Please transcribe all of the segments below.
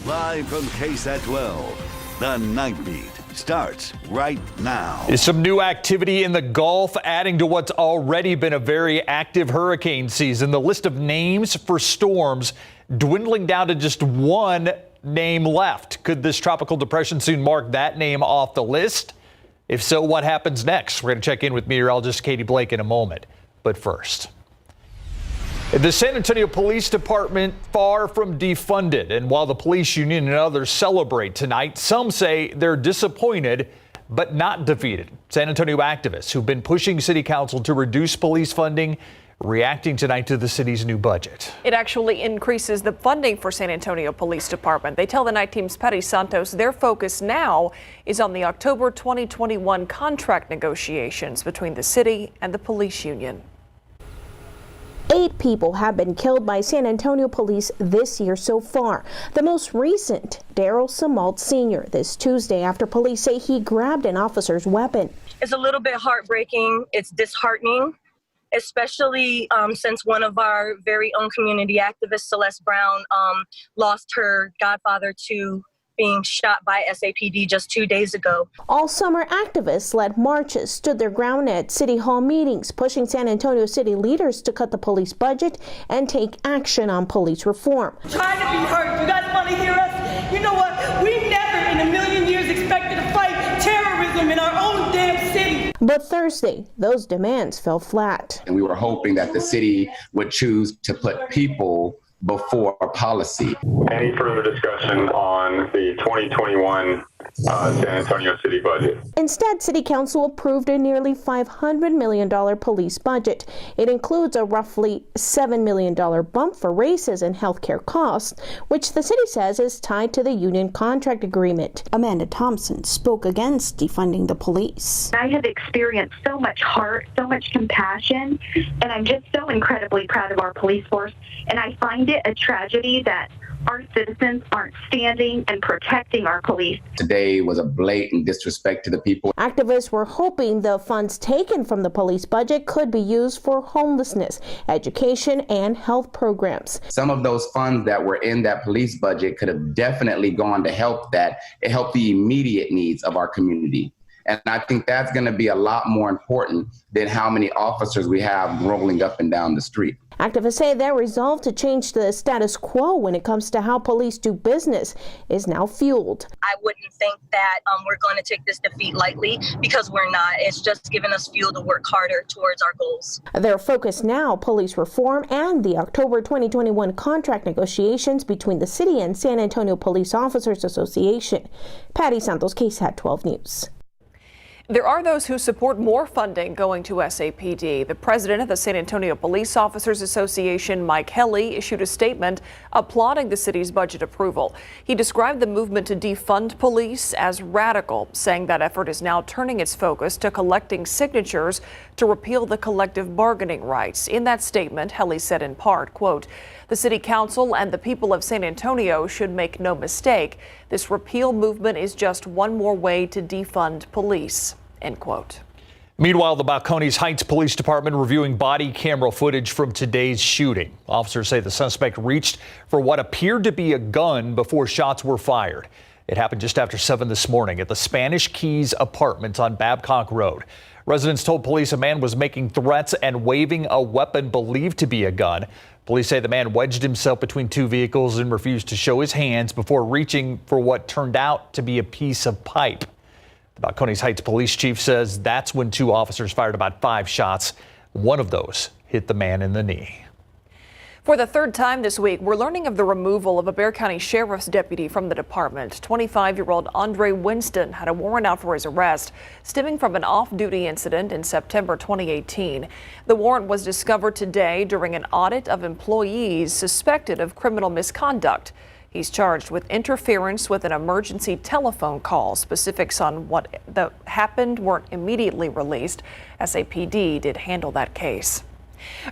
Live from KSAT 12, the Nightbeat starts right now. Is some new activity in the Gulf adding to what's already been a very active hurricane season. The list of names for storms dwindling down to just one name left. Could this tropical depression soon mark that name off the list? If so, what happens next? We're going to check in with meteorologist Katie Blake in a moment. But first, the San Antonio Police Department far from defunded. And while the police union and others celebrate tonight, some say they're disappointed but not defeated. San Antonio activists who've been pushing city council to reduce police funding reacting tonight to the city's new budget. It actually increases the funding for San Antonio Police Department. They tell the Night Team's Patty Santos their focus now is on the October 2021 contract negotiations between the city and the police union. 8 people have been killed by San Antonio police this year so far. The most recent, Daryl Samalt Sr., this Tuesday after police say he grabbed an officer's weapon. It's a little bit heartbreaking. It's disheartening, especially since one of our very own community activists, Celeste Brown, lost her godfather to being shot by SAPD just 2 days ago. All summer, activists led marches, stood their ground at City Hall meetings, pushing San Antonio city leaders to cut the police budget and take action on police reform. Trying to be heard. You guys want to hear us? You know what? We never in a million years expected to fight terrorism in our own damn city. But Thursday, those demands fell flat. And we were hoping that the city would choose to put people before policy. Any further discussion on the 2021 San Antonio city budget? Instead, City Council approved a nearly $500 million police budget. It includes a roughly $7 million bump for raises and healthcare costs, which the city says is tied to the union contract agreement. Amanda Thompson spoke against defunding the police. I have experienced so much heart, so much compassion, and I'm just so incredibly proud of our police force. And I find it a tragedy that our citizens aren't standing and protecting our police. Today was a blatant disrespect to the people. Activists were hoping the funds taken from the police budget could be used for homelessness, education, and health programs. Some of those funds that were in that police budget could have definitely gone to help the immediate needs of our community. And I think that's going to be a lot more important than how many officers we have rolling up and down the street. Activists say their resolve to change the status quo when it comes to how police do business is now fueled. I wouldn't think that we're going to take this defeat lightly, because we're not. It's just giving us fuel to work harder towards our goals. Their focus now, police reform and the October 2021 contract negotiations between the city and San Antonio Police Officers Association. Patty Santos, KSAT 12 News. There are those who support more funding going to SAPD. The president of the San Antonio Police Officers Association, Mike Helly, issued a statement applauding the city's budget approval. He described the movement to defund police as radical, saying that effort is now turning its focus to collecting signatures to repeal the collective bargaining rights. In that statement, Helly said in part, quote, "The city council and the people of San Antonio should make no mistake. This repeal movement is just one more way to defund police," end quote. Meanwhile, the Balcones Heights Police Department reviewing body camera footage from today's shooting. Officers say the suspect reached for what appeared to be a gun before shots were fired. It happened just after 7 this morning at the Spanish Keys Apartments on Babcock Road. Residents told police a man was making threats and waving a weapon believed to be a gun. Police say the man wedged himself between 2 vehicles and refused to show his hands before reaching for what turned out to be a piece of pipe. The Balcones Heights police chief says that's when 2 officers fired about 5 shots. One of those hit the man in the knee. For the 3rd time this week, we're learning of the removal of a Bexar County sheriff's deputy from the department. 25-year-old Andre Winston had a warrant out for his arrest, stemming from an off-duty incident in September 2018. The warrant was discovered today during an audit of employees suspected of criminal misconduct. He's charged with interference with an emergency telephone call. Specifics on what happened weren't immediately released. SAPD did handle that case.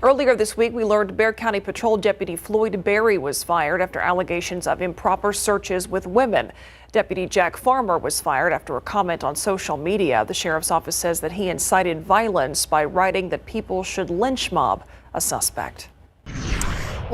Earlier this week, we learned Bexar County Patrol Deputy Floyd Berry was fired after allegations of improper searches with women. Deputy Jack Farmer was fired after a comment on social media. The sheriff's office says that he incited violence by writing that people should lynch mob a suspect.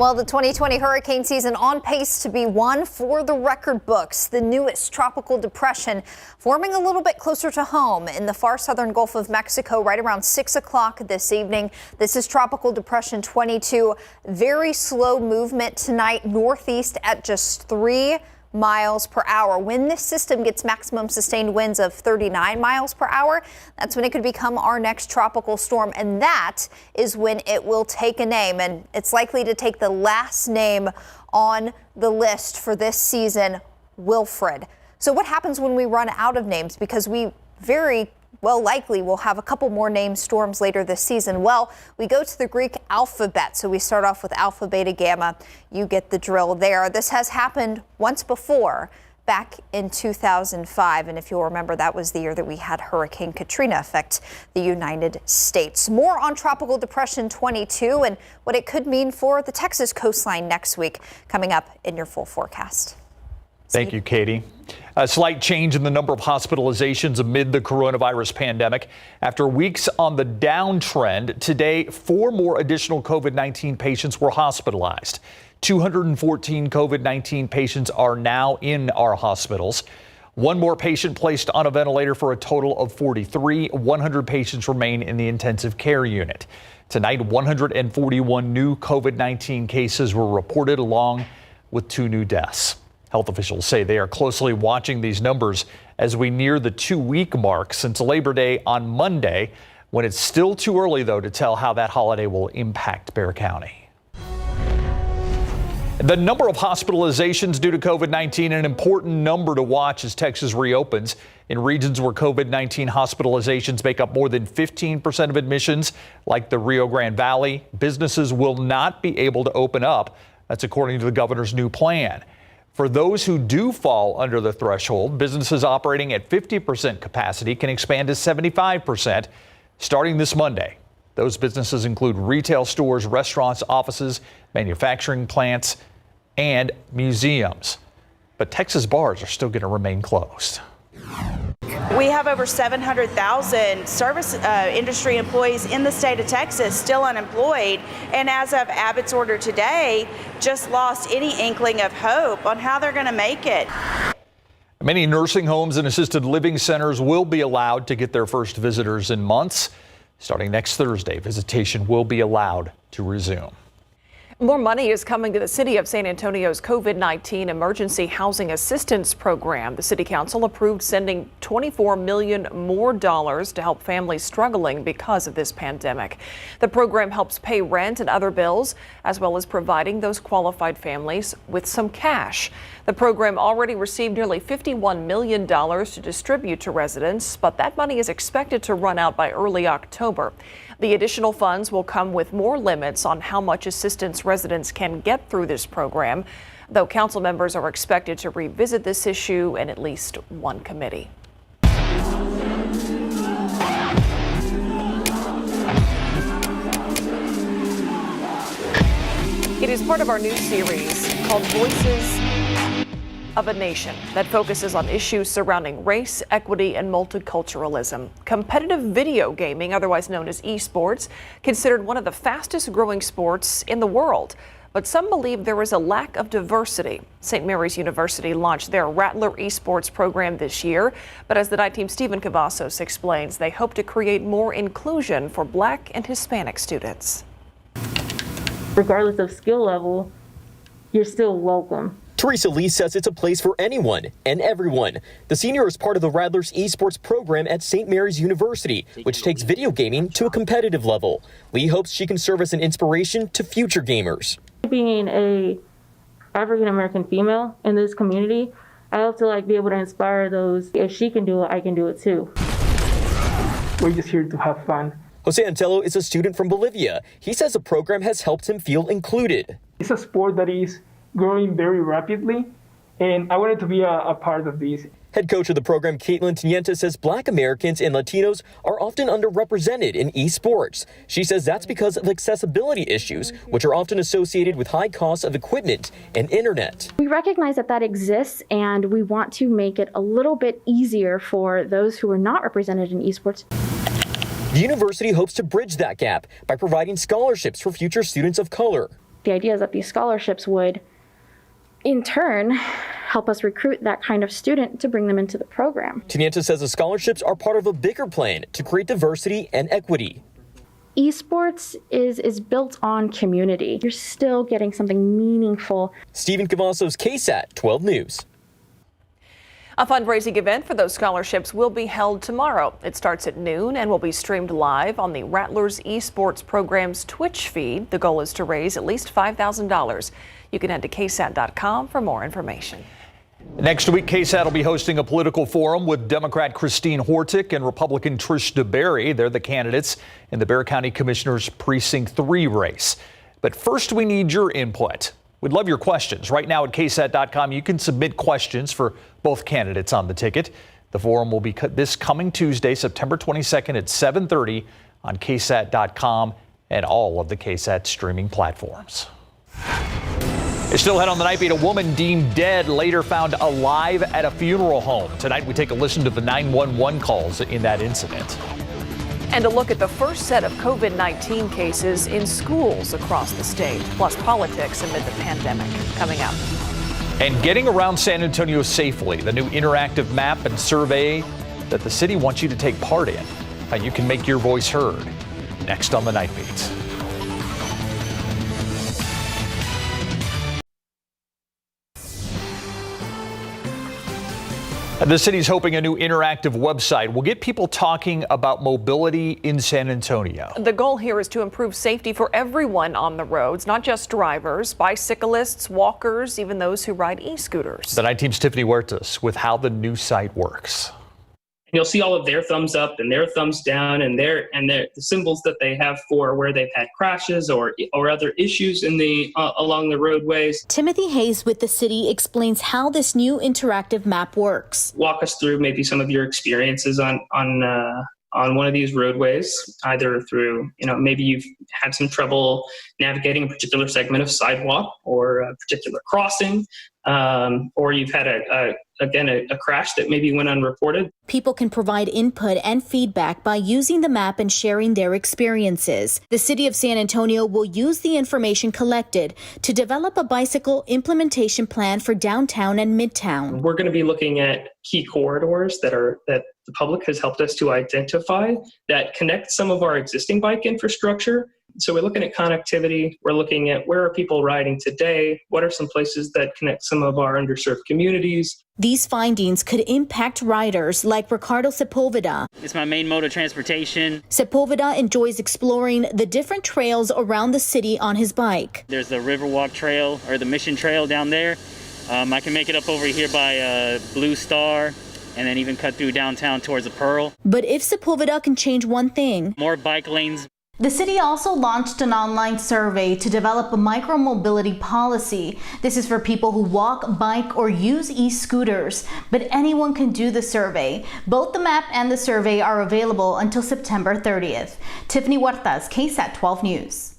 Well, the 2020 hurricane season on pace to be one for the record books. The newest tropical depression forming a little bit closer to home in the far southern Gulf of Mexico right around 6 o'clock this evening. This is Tropical Depression 22. Very slow movement tonight, northeast at just 3 miles per hour. When this system gets maximum sustained winds of 39 miles per hour, that's when it could become our next tropical storm. And that is when it will take a name. And it's likely to take the last name on the list for this season, Wilfred. So what happens when we run out of names? Because we very well likely we'll have a couple more named storms later this season. Well, we go to the Greek alphabet. So we start off with alpha, beta, gamma. You get the drill there. This has happened once before, back in 2005. And if you'll remember, that was the year that we had Hurricane Katrina affect the United States. More on Tropical Depression 22 and what it could mean for the Texas coastline next week, coming up in your full forecast. Thank you, Katie. A slight change in the number of hospitalizations amid the coronavirus pandemic. After weeks on the downtrend, today 4 more additional COVID-19 patients were hospitalized. 214 COVID-19 patients are now in our hospitals. 1 more patient placed on a ventilator for a total of 43. 100 patients remain in the intensive care unit. Tonight, 141 new COVID-19 cases were reported, along with 2 new deaths. Health officials say they are closely watching these numbers as we near the 2-week mark since Labor Day on Monday, when it's still too early, though, to tell how that holiday will impact Bexar County. The number of hospitalizations due to COVID-19, an important number to watch as Texas reopens. In regions where COVID-19 hospitalizations make up more than 15% of admissions, like the Rio Grande Valley, businesses will not be able to open up. That's according to the governor's new plan. For those who do fall under the threshold, businesses operating at 50% capacity can expand to 75% starting this Monday. Those businesses include retail stores, restaurants, offices, manufacturing plants, and museums. But Texas bars are still going to remain closed. We have over 700,000 service industry employees in the state of Texas still unemployed, and as of Abbott's order today, just lost any inkling of hope on how they're going to make it. Many nursing homes and assisted living centers will be allowed to get their first visitors in months. Starting next Thursday, visitation will be allowed to resume. More money is coming to the city of San Antonio's COVID-19 Emergency Housing Assistance Program. The city council approved sending $24 million more to help families struggling because of this pandemic. The program helps pay rent and other bills, as well as providing those qualified families with some cash. The program already received nearly $51 million to distribute to residents, but that money is expected to run out by early October. The additional funds will come with more limits on how much assistance residents can get through this program, though council members are expected to revisit this issue in at least one committee. It is part of our new series called Voices of a Nation that focuses on issues surrounding race, equity, and multiculturalism. Competitive video gaming, otherwise known as esports, considered one of the fastest growing sports in the world. But some believe there is a lack of diversity. St. Mary's University launched their Rattler Esports program this year, but as the night team's Stephen Cavazos explains, they hope to create more inclusion for Black and Hispanic students. Regardless of skill level, you're still welcome. Teresa Lee says it's a place for anyone and everyone. The senior is part of the Rattler's Esports program at St. Mary's University, which takes video gaming to a competitive level. Lee hopes she can serve as an inspiration to future gamers. Being a African-American female in this community, I hope to be able to inspire those. If she can do it, I can do it too. We're just here to have fun. Jose Antello is a student from Bolivia. He says the program has helped him feel included. It's a sport that is growing very rapidly, and I wanted to be a part of this. Head coach of the program, Caitlin Teniente, says Black Americans and Latinos are often underrepresented in esports. She says that's because of accessibility issues, which are often associated with high costs of equipment and internet. We recognize that exists, and we want to make it a little bit easier for those who are not represented in esports. The university hopes to bridge that gap by providing scholarships for future students of color. The idea is that these scholarships would, in turn, help us recruit that kind of student to bring them into the program. Teniente says the scholarships are part of a bigger plan to create diversity and equity. Esports is built on community. You're still getting something meaningful. Stephen Cavazos, KSAT 12 News. A fundraising event for those scholarships will be held tomorrow. It starts at noon and will be streamed live on the Rattlers Esports program's Twitch feed. The goal is to raise at least $5,000. You can head to KSAT.com for more information. Next week, KSAT will be hosting a political forum with Democrat Christine Hortick and Republican Trish DeBerry. They're the candidates in the Bexar County Commissioner's Precinct 3 race. But first, we need your input. We'd love your questions. Right now at KSAT.com, you can submit questions for both candidates on the ticket. The forum will be this coming Tuesday, September 22nd at 7:30 on KSAT.com and all of the KSAT streaming platforms. Still ahead on the Nightbeat, a woman deemed dead later found alive at a funeral home. Tonight, we take a listen to the 911 calls in that incident. And a look at the first set of COVID-19 cases in schools across the state, plus politics amid the pandemic. Coming up. And getting around San Antonio safely, the new interactive map and survey that the city wants you to take part in. How you can make your voice heard. Next on the Nightbeat. The city's hoping a new interactive website will get people talking about mobility in San Antonio. The goal here is to improve safety for everyone on the roads, not just drivers, bicyclists, walkers, even those who ride e-scooters. The Night Team's Tiffany Huertas with how the new site works. You'll see all of their thumbs up and their thumbs down and the symbols that they have for where they've had crashes or other issues in the along the roadways. Timothy Hayes with the city explains how this new interactive map works. Walk us through maybe some of your experiences on one of these roadways, either through, maybe you've had some trouble navigating a particular segment of sidewalk or a particular crossing, or you've had a crash that maybe went unreported. People can provide input and feedback by using the map and sharing their experiences. The city of San Antonio will use the information collected to develop a bicycle implementation plan for downtown and midtown. We're going to be looking at key corridors that the public has helped us to identify that connect some of our existing bike infrastructure. So we're looking at connectivity. We're looking at where are people riding today? What are some places that connect some of our underserved communities? These findings could impact riders like Ricardo Sepulveda. It's my main mode of transportation. Sepulveda enjoys exploring the different trails around the city on his bike. There's the Riverwalk Trail or the Mission Trail down there. I can make it up over here by Blue Star and then even cut through downtown towards the Pearl. But if Sepulveda can change one thing, more bike lanes. The city also launched an online survey to develop a micromobility policy. This is for people who walk, bike, or use e-scooters, but anyone can do the survey. Both the map and the survey are available until September 30th. Tiffany Huertas, KSAT 12 News.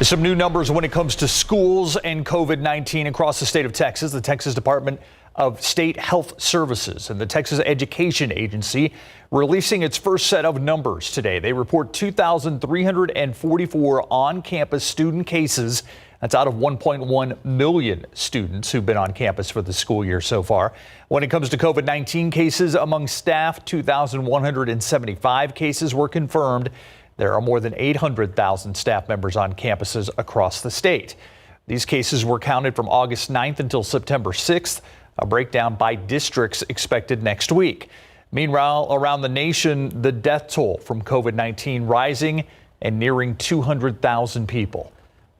Some new numbers when it comes to schools and COVID-19 across the state of Texas. The Texas Department of State Health Services and the Texas Education Agency releasing its first set of numbers today. They report 2,344 on-campus student cases. That's out of 1.1 million students who've been on campus for the school year so far. When it comes to COVID-19 cases among staff, 2,175 cases were confirmed. There are more than 800,000 staff members on campuses across the state. These cases were counted from August 9th until September 6th. A breakdown by districts expected next week. Meanwhile, around the nation, the death toll from COVID-19 rising and nearing 200,000 people.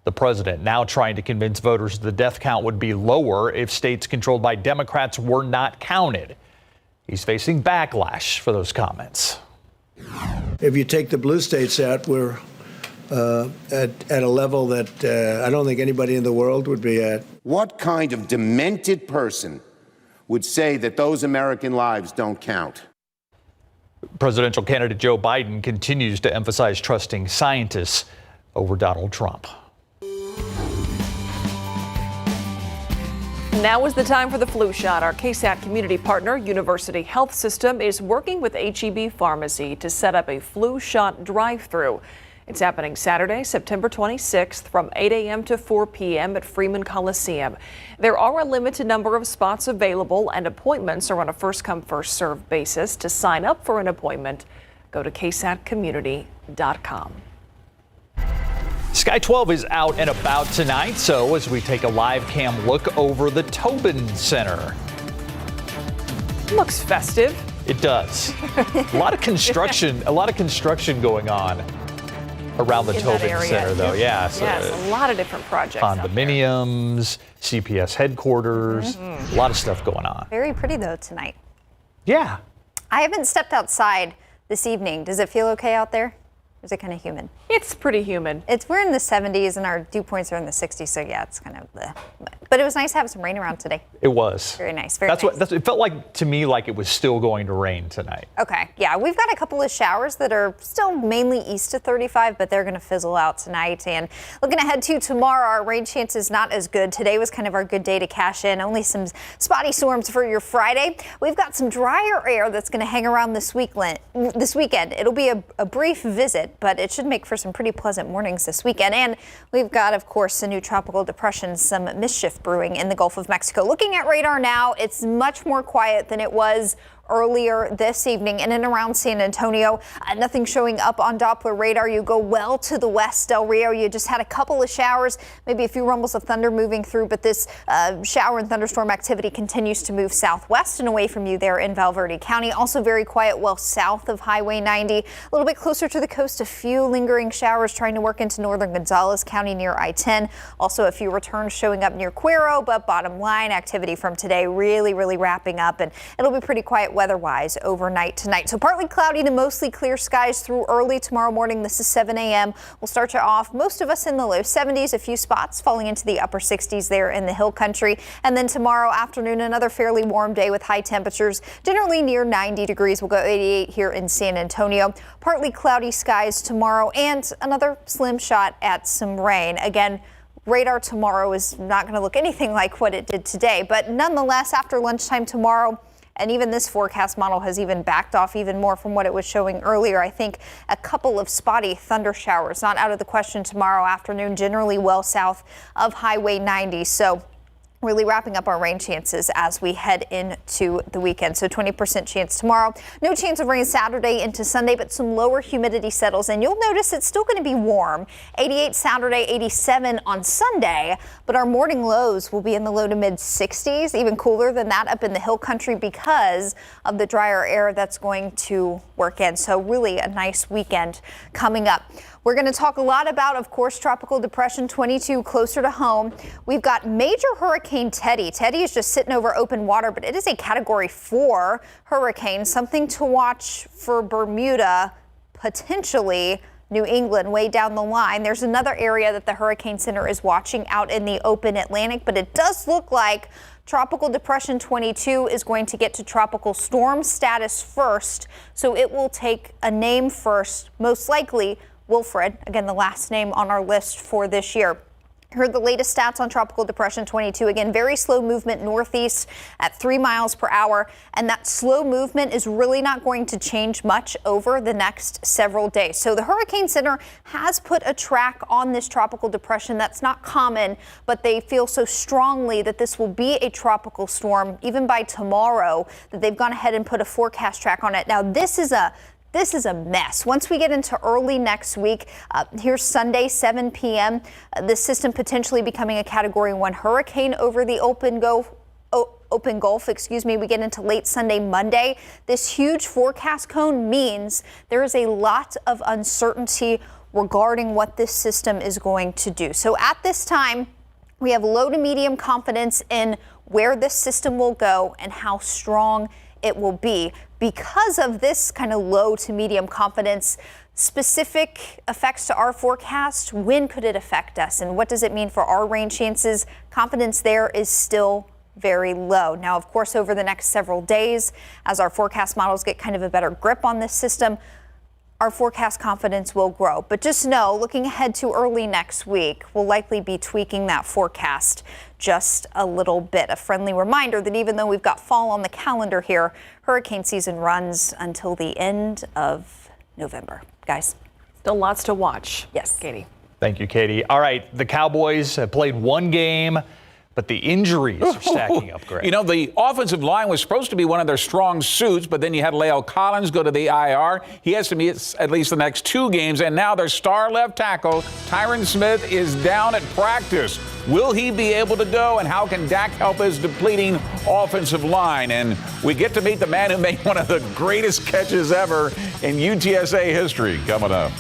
The president now trying to convince voters the death count would be lower if states controlled by Democrats were not counted. He's facing backlash for those comments. If you take the blue states out, we're at a level that I don't think anybody in the world would be at. What kind of demented person would say that those American lives don't count? Presidential candidate Joe Biden continues to emphasize trusting scientists over Donald Trump. Now is the time for the flu shot. Our KSAT community partner, University Health System, is working with HEB Pharmacy to set up a flu shot drive-through. It's happening Saturday, September 26th from 8 a.m. to 4 p.m. at Freeman Coliseum. There are a limited number of spots available and appointments are on a first-come, first-served basis. To sign up for an appointment, go to ksatcommunity.com. Sky 12 is out and about tonight, so as we take a live cam look over the Tobin Center. Looks festive. It does. A lot of construction going on around the Tobin Center, though. Yeah, so yes, a lot of different projects. Condominiums, CPS headquarters, a lot of stuff going on. Very pretty though tonight. Yeah. I haven't stepped outside this evening. Does it feel okay out there? Or is it kind of humid? It's pretty humid. We're in the 70s and our dew points are in the 60s, so yeah, it's kind of bleh. But it was nice to have some rain around today. It was. Very nice. Very nice. It felt like to me like it was still going to rain tonight. Okay. Yeah, we've got a couple of showers that are still mainly east of 35, but they're going to fizzle out tonight. And looking ahead to tomorrow, our rain chance is not as good. Today was kind of our good day to cash in. Only some spotty storms for your Friday. We've got some drier air that's going to hang around this weekend. It'll be a brief visit, but it should make for some pretty pleasant mornings this weekend. And we've got, of course, a new tropical depression, some mischief brewing in the Gulf of Mexico. Looking at radar now, it's much more quiet than it was earlier this evening in and around San Antonio. Nothing showing up on Doppler radar. You go well to the west, Del Rio. You just had a couple of showers, maybe a few rumbles of thunder moving through, but this shower and thunderstorm activity continues to move southwest and away from you there in Valverde County. Also very quiet well south of Highway 90. A little bit closer to the coast, a few lingering showers trying to work into northern Gonzales County near I-10. Also a few returns showing up near Cuero, but bottom line activity from today really wrapping up, and it'll be pretty quiet weather-wise overnight tonight. So partly cloudy to mostly clear skies through early tomorrow morning. This is 7 a.m. We'll start you off, most of us in the low 70s, a few spots falling into the upper 60s there in the hill country. And then tomorrow afternoon, another fairly warm day with high temperatures, generally near 90 degrees. We'll go 88 here in San Antonio. Partly cloudy skies tomorrow and another slim shot at some rain. Again, radar tomorrow is not going to look anything like what it did today, but nonetheless, after lunchtime tomorrow, and even this forecast model has even backed off even more from what it was showing earlier. I think a couple of spotty thunder showers not out of the question tomorrow afternoon, generally well south of Highway 90. So really wrapping up our rain chances as we head into the weekend. So 20% chance tomorrow. No chance of rain Saturday into Sunday, but some lower humidity settles. And you'll notice it's still going to be warm. 88 Saturday, 87 on Sunday. But our morning lows will be in the low to mid 60s, even cooler than that up in the hill country because of the drier air that's going to work in. So really a nice weekend coming up. We're going to talk a lot about, of course, Tropical Depression 22 closer to home. We've got major Hurricane Teddy. Teddy is just sitting over open water, but it is a Category 4 hurricane, something to watch for Bermuda, potentially New England way down the line. There's another area that the Hurricane Center is watching out in the open Atlantic, but it does look like Tropical Depression 22 is going to get to tropical storm status first, so it will take a name first, most likely Wilfred, again, the last name on our list for this year. Heard the latest stats on Tropical Depression 22. Again, very slow movement northeast at 3 miles per hour. And that slow movement is really not going to change much over the next several days. So the Hurricane Center has put a track on this tropical depression. That's not common, but they feel so strongly that this will be a tropical storm even by tomorrow that they've gone ahead and put a forecast track on it. Now, this is a mess. Once we get into early next week, here's Sunday, 7 p.m., this system potentially becoming a Category 1 hurricane over the open Gulf. We get into late Sunday, Monday. This huge forecast cone means there is a lot of uncertainty regarding what this system is going to do. So at this time, we have low to medium confidence in where this system will go and how strong it will be. Because of this kind of low to medium confidence, specific effects to our forecast, when could it affect us and what does it mean for our rain chances? Confidence there is still very low. Now, of course, over the next several days, as our forecast models get kind of a better grip on this system, our forecast confidence will grow. But just know, looking ahead to early next week, we'll likely be tweaking that forecast just a little bit. A friendly reminder that even though we've got fall on the calendar here, hurricane season runs until the end of November. Guys. Still lots to watch. Yes. Katie. Thank you, Katie. All right, the Cowboys have played one game, but the injuries are stacking up, Greg. You know, the offensive line was supposed to be one of their strong suits, but then you had La'el Collins go to the IR. He has to miss at least the next 2 games, and now their star left tackle, Tyron Smith, is down at practice. Will he be able to go, and how can Dak help his depleting offensive line? And we get to meet the man who made one of the greatest catches ever in UTSA history coming up.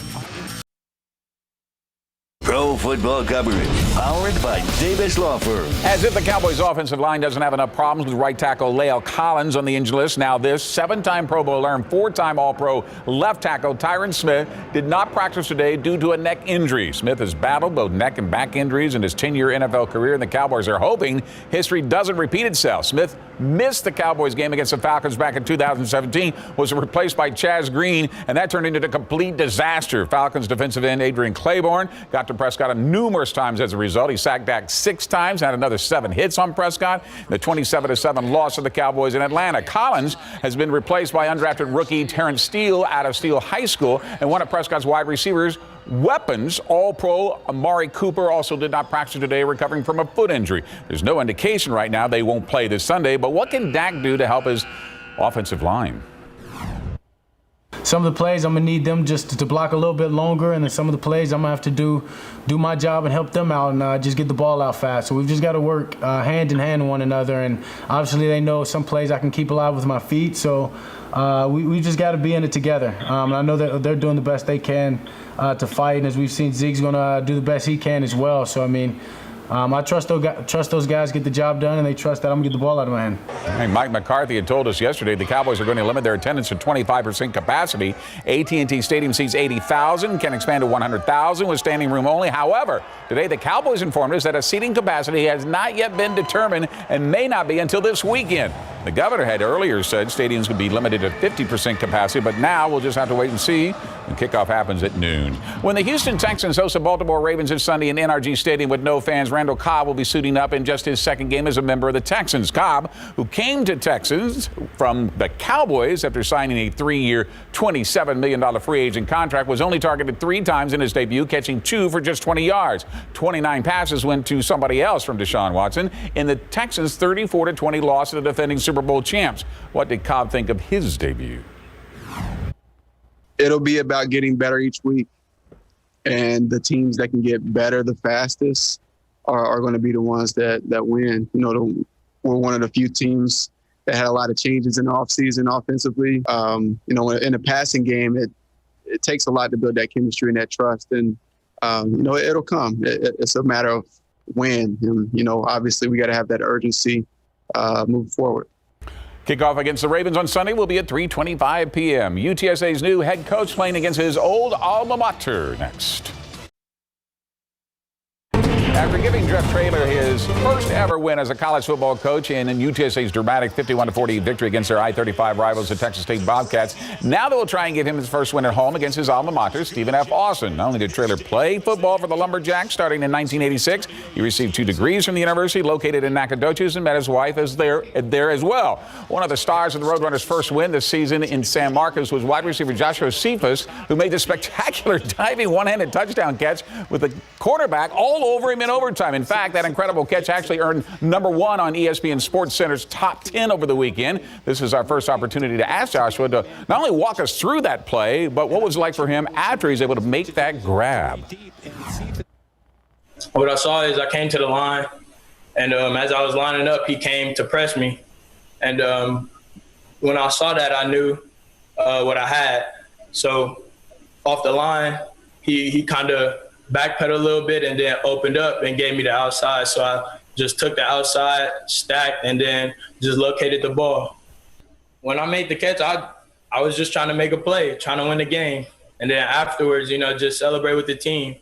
Pro football coverage, powered by Davis Law Firm. As if the Cowboys' offensive line doesn't have enough problems with right tackle La'el Collins on the injury list. Now this 7-time Pro Bowler and 4-time All-Pro left tackle Tyron Smith did not practice today due to a neck injury. Smith has battled both neck and back injuries in his 10-year NFL career, and the Cowboys are hoping history doesn't repeat itself. Smith missed the Cowboys game against the Falcons back in 2017, was replaced by Chaz Green, and that turned into a complete disaster. Falcons defensive end Adrian Claiborne got to Prescott numerous times as a result. He sacked Dak 6 times, had another 7 hits on Prescott. The 27-7 loss of the Cowboys in Atlanta. Collins has been replaced by undrafted rookie Terrence Steele out of Steele High School, and one of Prescott's wide receivers weapons, All-Pro Amari Cooper, also did not practice today, recovering from a foot injury. There's no indication right now they won't play this Sunday, but what can Dak do to help his offensive line? Some of the plays I'm gonna need them just to block a little bit longer, and then some of the plays I'm gonna have to do my job and help them out and just get the ball out fast. So we've just got to work hand in hand with one another, and obviously they know some plays I can keep alive with my feet. So we just got to be in it together. I know that they're doing the best they can to fight, and as we've seen, Zeke's gonna do the best he can as well. So I mean, I trust those guys get the job done, and they trust that I'm going to get the ball out of my hand. Hey, Mike McCarthy had told us yesterday the Cowboys are going to limit their attendance to 25% capacity. AT&T Stadium seats 80,000, can expand to 100,000 with standing room only. However, today the Cowboys informed us that a seating capacity has not yet been determined and may not be until this weekend. The governor had earlier said stadiums would be limited to 50% capacity, but now we'll just have to wait and see. The kickoff happens at noon. When the Houston Texans host the Baltimore Ravens this Sunday in NRG Stadium with no fans, Randall Cobb will be suiting up in just his second game as a member of the Texans. Cobb, who came to Texas from the Cowboys after signing a 3-year, $27 million free agent contract, was only targeted 3 times in his debut, catching 2 for just 20 yards. 29 passes went to somebody else from Deshaun Watson in the Texans' 34-20 loss to the defending Super Bowl champs. What did Cobb think of his debut? It'll be about getting better each week, and the teams that can get better the fastest are going to be the ones that win. You know, we're one of the few teams that had a lot of changes in the offseason offensively. You know, in a passing game, it takes a lot to build that chemistry and that trust, and you know, it'll come. It's a matter of when. And, you know, obviously we got to have that urgency moving forward. Kickoff against the Ravens on Sunday will be at 3:25 p.m. UTSA's new head coach playing against his old alma mater next. After giving Jeff Traylor his first ever win as a college football coach in UTSA's dramatic 51-40 victory against their I-35 rivals, the Texas State Bobcats, now they will try and give him his first win at home against his alma mater, Stephen F. Austin. Not only did Traylor play football for the Lumberjacks starting in 1986, he received 2 degrees from the university located in Nacogdoches and met his wife there as well. One of the stars of the Roadrunners' first win this season in San Marcos was wide receiver Joshua Cephas, who made the spectacular diving one-handed touchdown catch with the quarterback all over him in overtime. In fact, that incredible catch actually earned #1 on ESPN Sports Center's top 10 over the weekend. This is our first opportunity to ask Joshua to not only walk us through that play, but what was it like for him after he's able to make that grab. What I saw is I came to the line, and as I was lining up, he came to press me. And when I saw that, I knew what I had. So off the line, he kind of backpedaled a little bit and then opened up and gave me the outside. So I just took the outside, stacked, and then just located the ball. When I made the catch, I was just trying to make a play, trying to win the game. And then afterwards, you know, just celebrate with the team.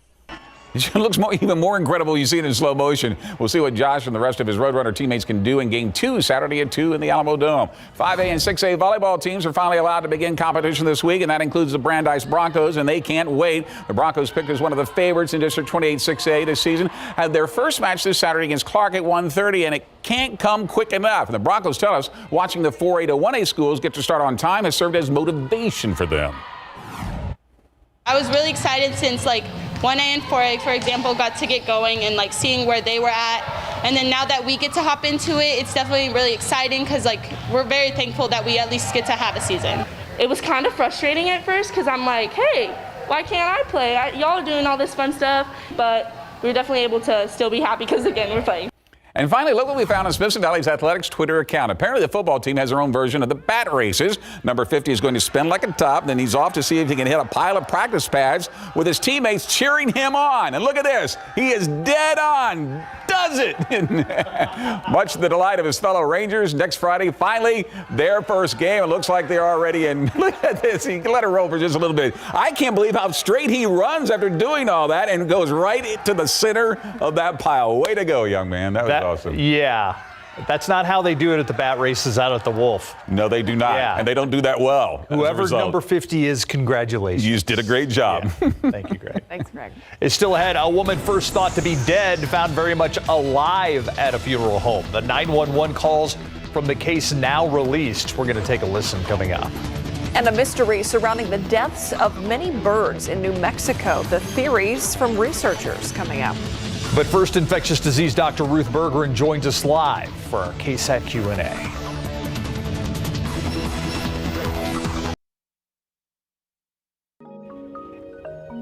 It looks even more incredible. You see it in slow motion. We'll see what Josh and the rest of his Roadrunner teammates can do in Game 2 Saturday at 2 in the Alamo Dome. 5A and 6A volleyball teams are finally allowed to begin competition this week, and that includes the Brandeis Broncos, and they can't wait. The Broncos, picked as one of the favorites in District 28 6A this season, had their first match this Saturday against Clark at 1:30, and it can't come quick enough. And the Broncos tell us watching the 4A to 1A schools get to start on time has served as motivation for them. I was really excited since 1A and 4A, for example, got to get going and seeing where they were at. And then now that we get to hop into it, it's definitely really exciting because we're very thankful that we at least get to have a season. It was kind of frustrating at first because I'm like, hey, why can't I play? Y'all are doing all this fun stuff, but we were definitely able to still be happy because, again, we're playing. And finally, look what we found on Smithson Valley's athletics Twitter account. Apparently, the football team has their own version of the bat races. Number 50 is going to spin like a top, then he's off to see if he can hit a pile of practice pads with his teammates cheering him on. And look at this. He is dead on. Does it. Much to the delight of his fellow Rangers. Next Friday, finally, their first game. It looks like they're already in. Look at this. He can let it roll for just a little bit. I can't believe how straight he runs after doing all that and goes right to the center of that pile. Way to go, young man. That was awesome. Yeah. That's not how they do it at the bat races out at the Wolf. No, they do not. Yeah. And they don't do that well. Whoever number 50 is, congratulations. You just did a great job. Yeah. Thank you, Greg. Thanks, Greg. It's still ahead. A woman first thought to be dead found very much alive at a funeral home. The 911 calls from the case now released. We're going to take a listen coming up. And a mystery surrounding the deaths of many birds in New Mexico. The theories from researchers coming up. But first, infectious disease Dr. Ruth Bergeron joins us live for our KSAT Q&A.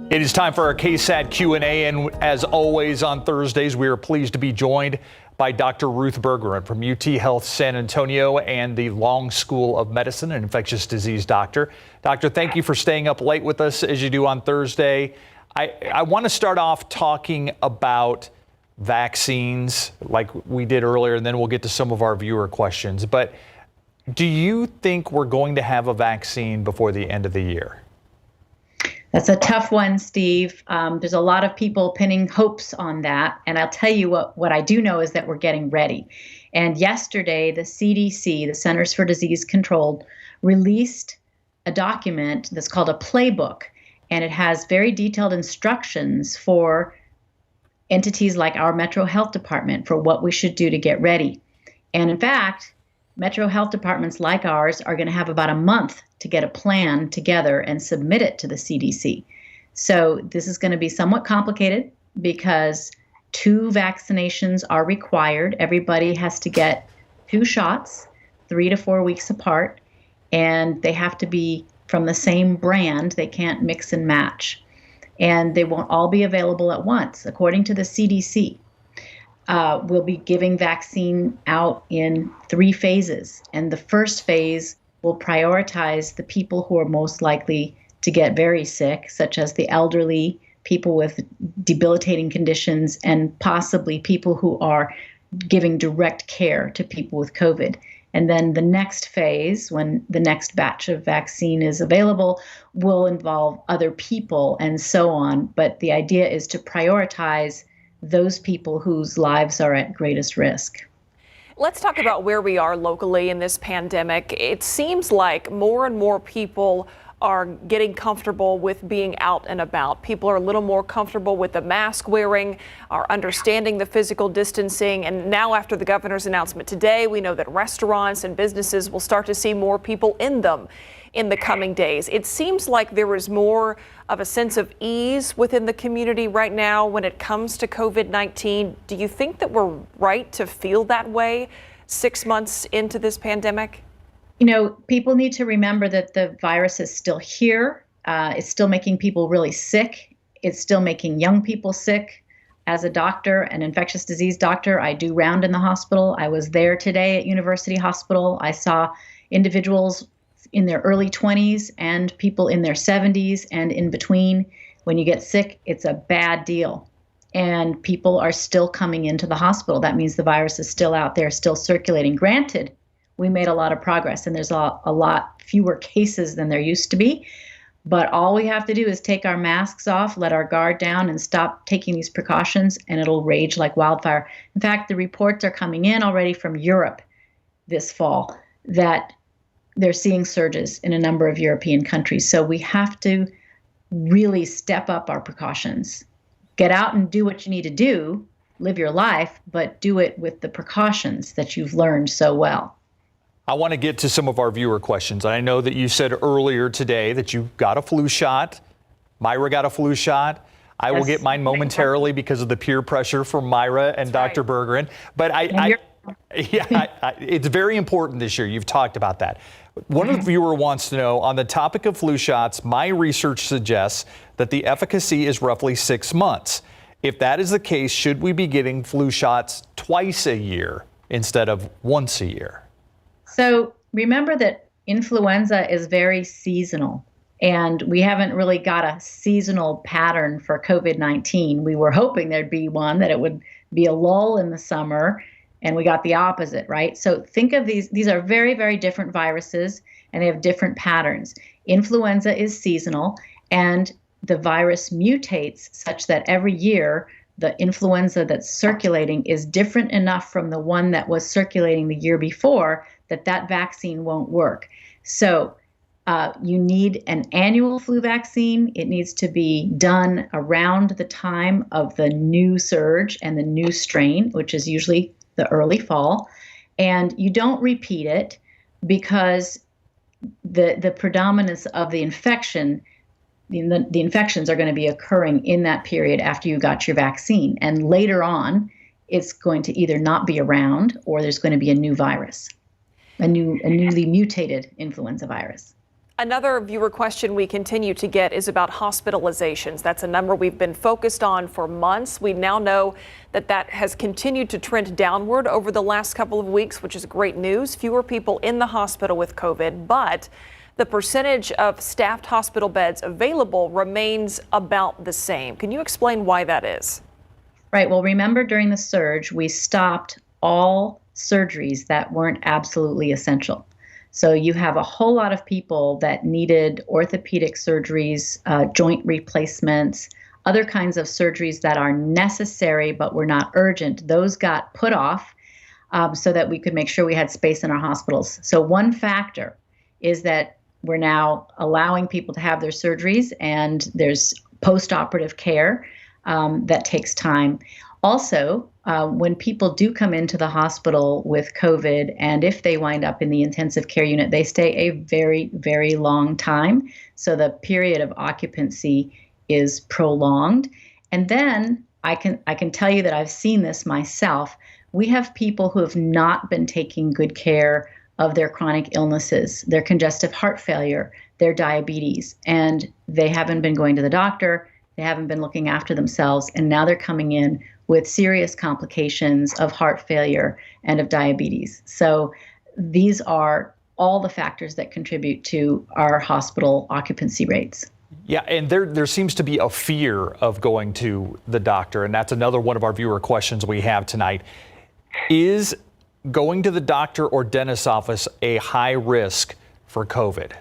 It is time for our KSAT Q&A, and as always on Thursdays, we are pleased to be joined by Dr. Ruth Bergeron from UT Health San Antonio and the Long School of Medicine, an infectious disease doctor. Doctor, thank you for staying up late with us as you do on Thursday. I want to start off talking about vaccines like we did earlier, and then we'll get to some of our viewer questions. But do you think we're going to have a vaccine before the end of the year? That's a tough one, Steve. There's a lot of people pinning hopes on that. And I'll tell you what I do know is that we're getting ready. And yesterday, the CDC, the Centers for Disease Control, released a document that's called a playbook. And it has very detailed instructions for entities like our Metro Health Department for what we should do to get ready. And in fact, Metro Health Departments like ours are going to have about a month to get a plan together and submit it to the CDC. So this is going to be somewhat complicated because 2 vaccinations are required. Everybody has to get 2 shots, 3 to 4 weeks apart, and they have to be from the same brand. They can't mix and match. And they won't all be available at once. According to the CDC, we'll be giving vaccine out in 3 phases. And the first phase will prioritize the people who are most likely to get very sick, such as the elderly, people with debilitating conditions, and possibly people who are giving direct care to people with COVID. And then the next phase, when the next batch of vaccine is available, will involve other people and so on. But the idea is to prioritize those people whose lives are at greatest risk. Let's talk about where we are locally in this pandemic. It seems like more and more people are getting comfortable with being out and about. People are a little more comfortable with the mask wearing, are understanding the physical distancing. And now after the governor's announcement today, we know that restaurants and businesses will start to see more people in them in the coming days. It seems like there is more of a sense of ease within the community right now when it comes to COVID-19. Do you think that we're right to feel that way 6 months into this pandemic? You know, people need to remember that the virus is still here. It's still making people really sick. It's still making young people sick. As a doctor, an infectious disease doctor, I do round in the hospital. I was there today at University Hospital. I saw individuals in their early 20s and people in their 70s and in between. When you get sick, it's a bad deal. And people are still coming into the hospital. That means the virus is still out there, still circulating. Granted, we made a lot of progress and there's a lot fewer cases than there used to be. But all we have to do is take our masks off, let our guard down, and stop taking these precautions, and it'll rage like wildfire. In fact, the reports are coming in already from Europe this fall that they're seeing surges in a number of European countries. So we have to really step up our precautions. Get out and do what you need to do, live your life, but do it with the precautions that you've learned so well. I want to get to some of our viewer questions. I know that you said earlier today that you got a flu shot. Myra got a flu shot. I will get mine momentarily because of the peer pressure from Myra and Dr. Bergeron. But it's very important this year. You've talked about that. One of the viewer wants to know, on the topic of flu shots, my research suggests that the efficacy is roughly 6 months. If that is the case, should we be getting flu shots twice a year instead of once a year? So remember that influenza is very seasonal. And we haven't really got a seasonal pattern for COVID-19. We were hoping there'd be one, that it would be a lull in the summer, and we got the opposite, right? So think of these are very, very different viruses, and they have different patterns. Influenza is seasonal, and the virus mutates such that every year the influenza that's circulating is different enough from the one that was circulating the year before that vaccine won't work. So you need an annual flu vaccine. It needs to be done around the time of the new surge and the new strain, which is usually the early fall. And you don't repeat it because the predominance of the infection, the infections are going to be occurring in that period after you got your vaccine. And later on, it's going to either not be around or there's going to be a new virus, a newly mutated influenza virus. Another viewer question we continue to get is about hospitalizations. That's a number we've been focused on for months. We now know that has continued to trend downward over the last couple of weeks, which is great news. Fewer people in the hospital with COVID, but the percentage of staffed hospital beds available remains about the same. Can you explain why that is? Right. Well, remember during the surge, we stopped all surgeries that weren't absolutely essential. So you have a whole lot of people that needed orthopedic surgeries, joint replacements, other kinds of surgeries that are necessary but were not urgent. Those got put off so that we could make sure we had space in our hospitals. So one factor is that we're now allowing people to have their surgeries, and there's post-operative care that takes time. Also, when people do come into the hospital with COVID, and if they wind up in the intensive care unit, they stay a very, very long time. So the period of occupancy is prolonged. And then I can tell you that I've seen this myself. We have people who have not been taking good care of their chronic illnesses, their congestive heart failure, their diabetes, and they haven't been going to the doctor. They haven't been looking after themselves, and now they're coming in with serious complications of heart failure and of diabetes. So these are all the factors that contribute to our hospital occupancy rates. Yeah, and there seems to be a fear of going to the doctor, and that's another one of our viewer questions we have tonight. Is going to the doctor or dentist's office a high risk for COVID?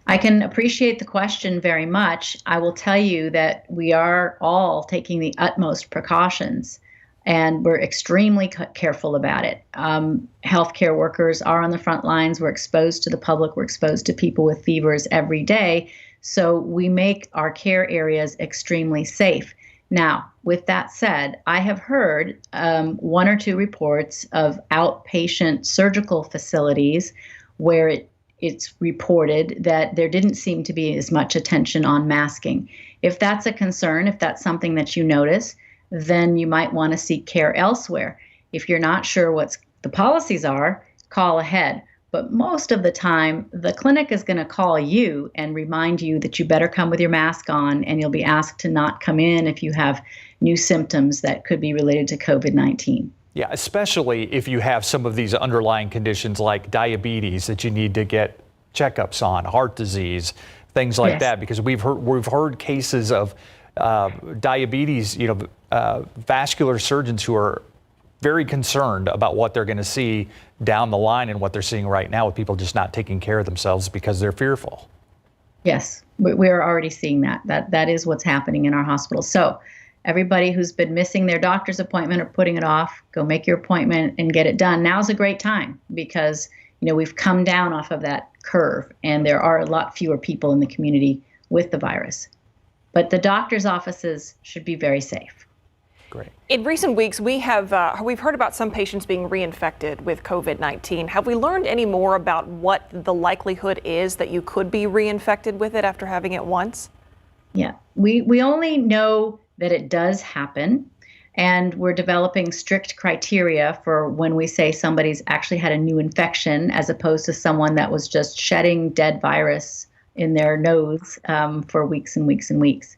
I can appreciate the question very much. I will tell you that we are all taking the utmost precautions, and we're extremely careful about it. Healthcare workers are on the front lines. We're exposed to the public. We're exposed to people with fevers every day. So we make our care areas extremely safe. Now, with that said, I have heard one or two reports of outpatient surgical facilities where it's reported that there didn't seem to be as much attention on masking. If that's a concern, if that's something that you notice, then you might want to seek care elsewhere. If you're not sure what the policies are, call ahead. But most of the time, the clinic is going to call you and remind you that you better come with your mask on, and you'll be asked to not come in if you have new symptoms that could be related to COVID-19. Yeah, especially if you have some of these underlying conditions like diabetes that you need to get checkups on, heart disease, things like that, because we've heard cases of diabetes, vascular surgeons who are very concerned about what they're going to see down the line and what they're seeing right now with people just not taking care of themselves because they're fearful. Yes, we're already seeing that. That is what's happening in our hospitals. So everybody who's been missing their doctor's appointment or putting it off, go make your appointment and get it done. Now's a great time because, we've come down off of that curve, and there are a lot fewer people in the community with the virus. But the doctor's offices should be very safe. Great. In recent weeks, we've heard about some patients being reinfected with COVID-19. Have we learned any more about what the likelihood is that you could be reinfected with it after having it once? Yeah, we only know that it does happen, and we're developing strict criteria for when we say somebody's actually had a new infection as opposed to someone that was just shedding dead virus in their nose for weeks and weeks and weeks.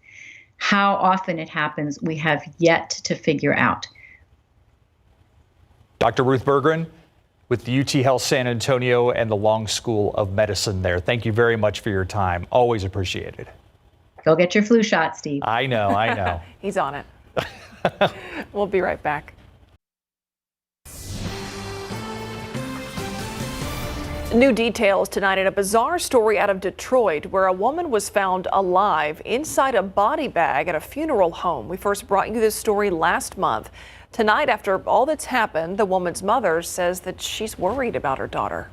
How often it happens, we have yet to figure out. Dr. Ruth Berggren with the UT Health San Antonio and the Long School of Medicine there. Thank you very much for your time. Always appreciated. Go get your flu shot, Steve. I know. He's on it. We'll be right back. New details tonight in a bizarre story out of Detroit where a woman was found alive inside a body bag at a funeral home. We first brought you this story last month. Tonight, after all that's happened, the woman's mother says that she's worried about her daughter.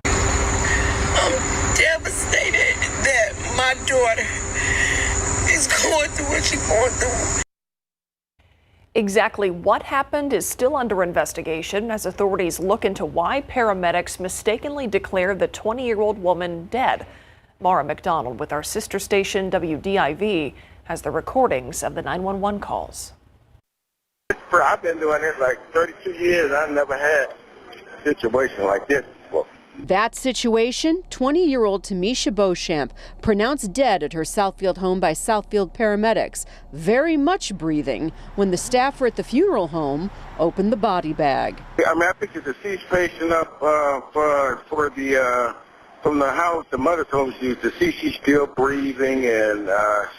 I'm devastated that my daughter is going through what she's going through. Exactly what happened is still under investigation as authorities look into why paramedics mistakenly declared the 20-year-old woman dead. Mara McDonald with our sister station WDIV has the recordings of the 911 calls. I've been doing this like 32 years. I've never had a situation like this before. That situation, 20-year-old Tamisha Beauchamp, pronounced dead at her Southfield home by Southfield paramedics, very much breathing, when the staff were at the funeral home opened the body bag. I mean, I picked the deceased patient up from the house. The mother told me she was deceased. She's still breathing, and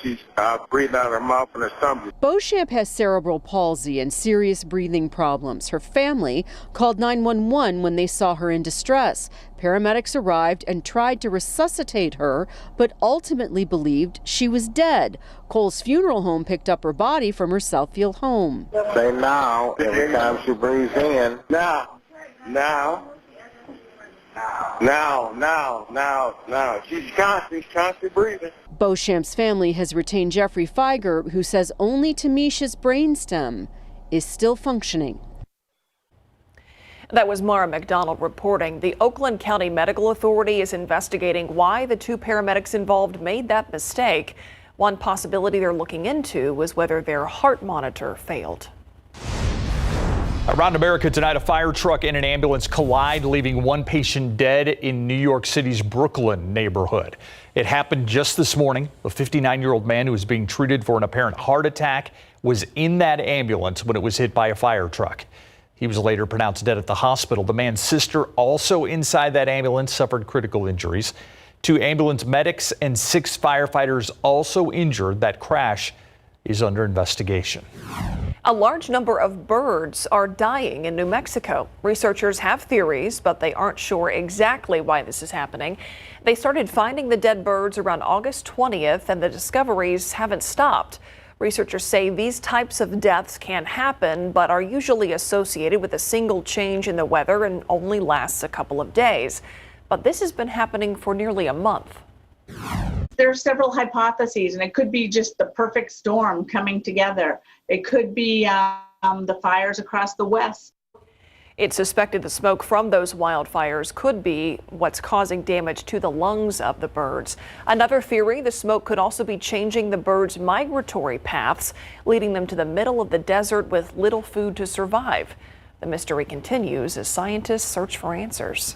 she's breathing out of her mouth and her stomach. Beauchamp has cerebral palsy and serious breathing problems. Her family called 911 when they saw her in distress. Paramedics arrived and tried to resuscitate her, but ultimately believed she was dead. Cole's funeral home picked up her body from her Southfield home. Say now, every time she breathes in. Now. She's constantly breathing. Beauchamp's family has retained Jeffrey Feiger, who says only Tamisha's brainstem is still functioning. That was Mara McDonald reporting. The Oakland County Medical Authority is investigating why the two paramedics involved made that mistake. One possibility they're looking into was whether their heart monitor failed. Around America tonight, a fire truck and an ambulance collide, leaving one patient dead in New York City's Brooklyn neighborhood. It happened just this morning. A 59-year-old man who was being treated for an apparent heart attack was in that ambulance when it was hit by a fire truck. He was later pronounced dead at the hospital. The man's sister, also inside that ambulance, suffered critical injuries. 2 ambulance medics and 6 firefighters also injured. That crash is under investigation. A large number of birds are dying in New Mexico. Researchers have theories, but they aren't sure exactly why this is happening. They started finding the dead birds around August 20th, and the discoveries haven't stopped. Researchers say these types of deaths can happen, but are usually associated with a single change in the weather and only lasts a couple of days. But this has been happening for nearly a month. There are several hypotheses, and it could be just the perfect storm coming together. It could be the fires across the west. It's suspected the smoke from those wildfires could be what's causing damage to the lungs of the birds. Another theory, the smoke could also be changing the birds' migratory paths, leading them to the middle of the desert with little food to survive. The mystery continues as scientists search for answers.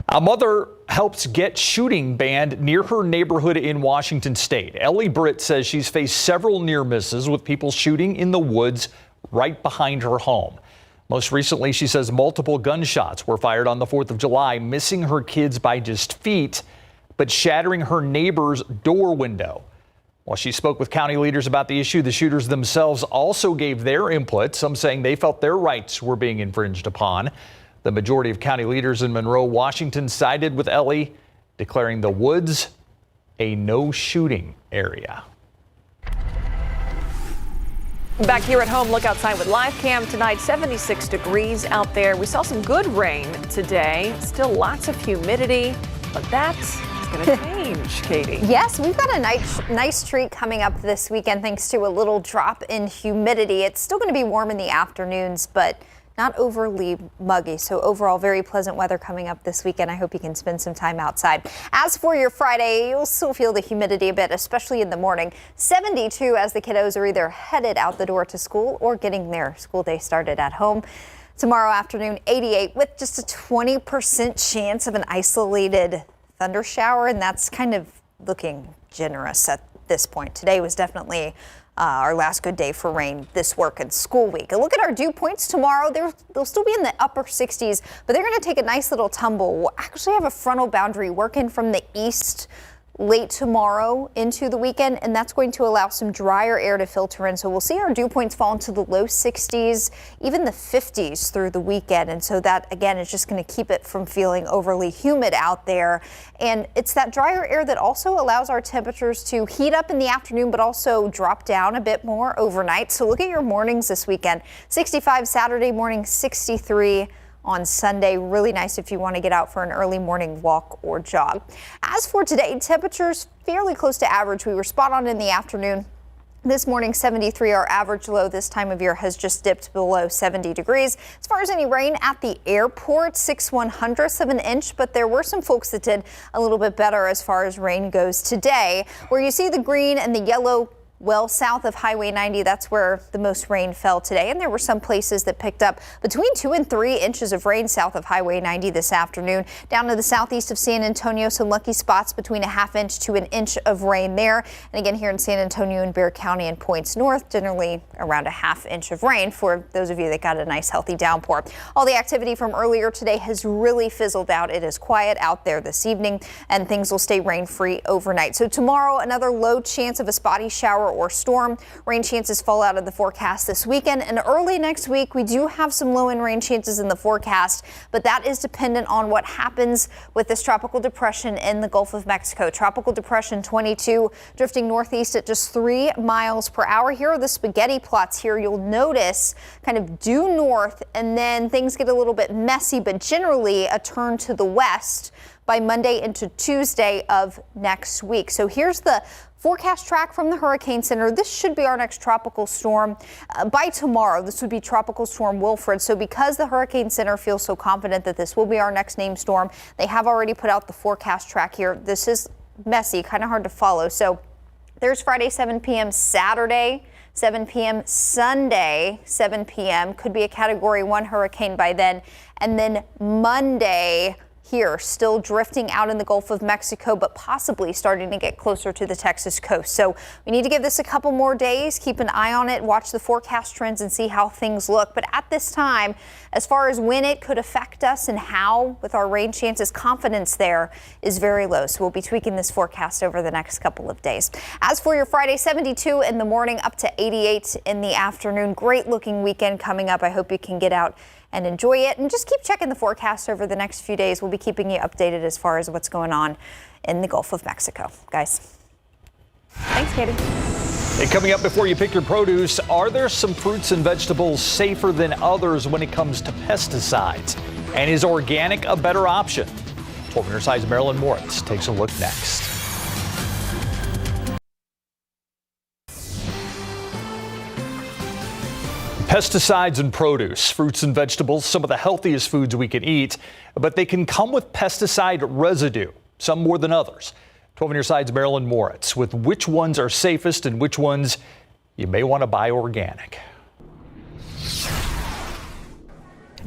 A mother helps get shooting banned near her neighborhood in Washington state. Ellie Britt says she's faced several near misses with people shooting in the woods right behind her home. Most recently, she says multiple gunshots were fired on the 4th of July, missing her kids by just feet, but shattering her neighbor's door window. While she spoke with county leaders about the issue, the shooters themselves also gave their input, some saying they felt their rights were being infringed upon. The majority of county leaders in Monroe, Washington sided with Ellie, declaring the woods a no shooting area. Back here at home, look outside with live cam tonight. 76 degrees out there. We saw some good rain today. Still lots of humidity, but that's going to change, Katie. Yes, we've got a nice treat coming up this weekend thanks to a little drop in humidity. It's still going to be warm in the afternoons, but not overly muggy. So overall, very pleasant weather coming up this weekend. I hope you can spend some time outside. As for your Friday, you'll still feel the humidity a bit, especially in the morning. 72 as the kiddos are either headed out the door to school or getting their school day started at home. Tomorrow afternoon, 88 with just a 20% chance of an isolated thunder shower, and that's kind of looking generous at this point. Today was definitely our last good day for rain this work and school week. A look at our dew points tomorrow. They'll still be in the upper 60s, but they're going to take a nice little tumble. We'll actually have a frontal boundary working from the east late tomorrow into the weekend, and that's going to allow some drier air to filter in. So we'll see our dew points fall into the low 60s, even the 50s through the weekend. And so that, again, is just going to keep it from feeling overly humid out there. And it's that drier air that also allows our temperatures to heat up in the afternoon, but also drop down a bit more overnight. So look at your mornings this weekend. 65 Saturday morning, 63 on Sunday. Really nice if you want to get out for an early morning walk or jog. As for today, temperatures fairly close to average. We were spot on in the afternoon. This morning, 73, our average low this time of year has just dipped below 70 degrees. As far as any rain at the airport, 6/100ths of an inch, but there were some folks that did a little bit better as far as rain goes today. Where you see the green and the yellow, well, south of Highway 90, that's where the most rain fell today. And there were some places that picked up between 2 and 3 inches of rain south of Highway 90 this afternoon. Down to the southeast of San Antonio, some lucky spots between a ½ inch to an inch of rain there. And again, here in San Antonio and Bexar County and points north, generally around a ½ inch of rain for those of you that got a nice healthy downpour. All the activity from earlier today has really fizzled out. It is quiet out there this evening, and things will stay rain-free overnight. So tomorrow, another low chance of a spotty shower or storm. Rain chances fall out of the forecast this weekend, and early next week we do have some low end rain chances in the forecast, but that is dependent on what happens with this tropical depression in the Gulf of Mexico. Tropical depression 22 drifting northeast at just 3 miles per hour. Here are the spaghetti plots here. You'll notice kind of due north, and then things get a little bit messy, but generally a turn to the west by Monday into Tuesday of next week. So here's the forecast track from the Hurricane Center. This should be our next tropical storm. By tomorrow, this would be Tropical Storm Wilfred. So because the Hurricane Center feels so confident that this will be our next named storm, they have already put out the forecast track here. This is messy, kind of hard to follow. So there's Friday, 7 p.m., Saturday, 7 p.m., Sunday, 7 p.m. Could be a Category 1 hurricane by then. And then Monday, here, still drifting out in the Gulf of Mexico, but possibly starting to get closer to the Texas coast. So we need to give this a couple more days, keep an eye on it, watch the forecast trends and see how things look. But at this time, as far as when it could affect us and how with our rain chances, confidence there is very low. So we'll be tweaking this forecast over the next couple of days. As for your Friday, 72 in the morning, up to 88 in the afternoon. Great looking weekend coming up. I hope you can get out and enjoy it, and just keep checking the forecast over the next few days. We'll be keeping you updated as far as what's going on in the Gulf of Mexico. Guys, thanks, Katie. Hey, coming up before you pick your produce, are there some fruits and vegetables safer than others when it comes to pesticides? And is organic a better option? 12 News Side's Marilyn Moritz takes a look next. Pesticides in produce, fruits and vegetables, some of the healthiest foods we can eat, but they can come with pesticide residue, some more than others. 12 News Side's Marilyn Moritz with which ones are safest and which ones you may want to buy organic.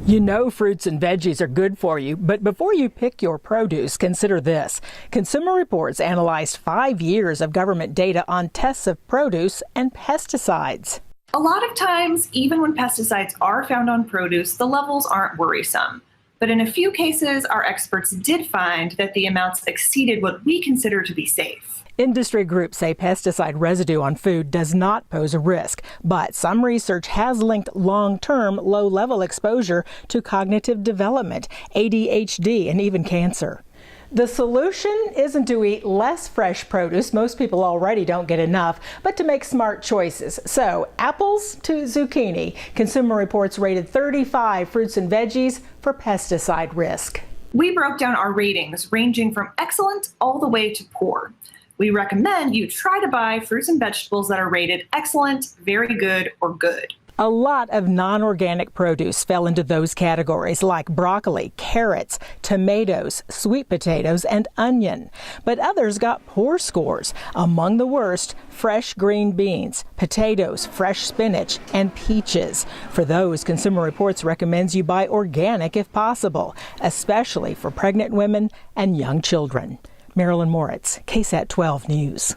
You know fruits and veggies are good for you, but before you pick your produce, consider this. Consumer Reports analyzed 5 years of government data on tests of produce and pesticides. A lot of times, even when pesticides are found on produce, the levels aren't worrisome. But in a few cases, our experts did find that the amounts exceeded what we consider to be safe. Industry groups say pesticide residue on food does not pose a risk, but some research has linked long-term low-level exposure to cognitive development, ADHD, and even cancer. The solution isn't to eat less fresh produce. Most people already don't get enough, but to make smart choices. So, apples to zucchini. Consumer Reports rated 35 fruits and veggies for pesticide risk. We broke down our ratings ranging from excellent all the way to poor. We recommend you try to buy fruits and vegetables that are rated excellent, very good, or good. A lot of non-organic produce fell into those categories, like broccoli, carrots, tomatoes, sweet potatoes, and onion. But others got poor scores. Among the worst, fresh green beans, potatoes, fresh spinach, and peaches. For those, Consumer Reports recommends you buy organic if possible, especially for pregnant women and young children. Marilyn Moritz, KSAT 12 News.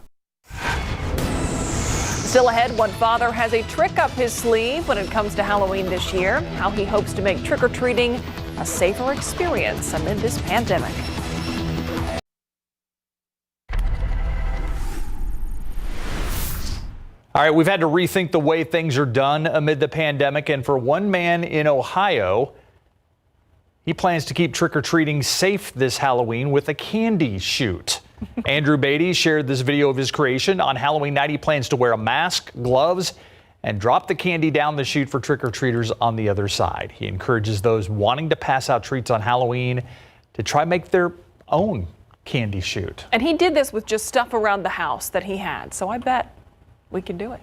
Still ahead, one father has a trick up his sleeve when it comes to Halloween this year, how he hopes to make trick-or-treating a safer experience amid this pandemic. All right, we've had to rethink the way things are done amid the pandemic, and for one man in Ohio, he plans to keep trick-or-treating safe this Halloween with a candy chute. Andrew Beatty shared this video of his creation. On Halloween night, he plans to wear a mask, gloves, and drop the candy down the chute for trick-or-treaters on the other side. He encourages those wanting to pass out treats on Halloween to try make their own candy chute. And he did this with just stuff around the house that he had, so I bet we can do it.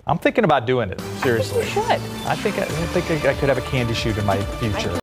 I'm thinking about doing it, seriously. I think you should. I think I could have a candy chute in my future.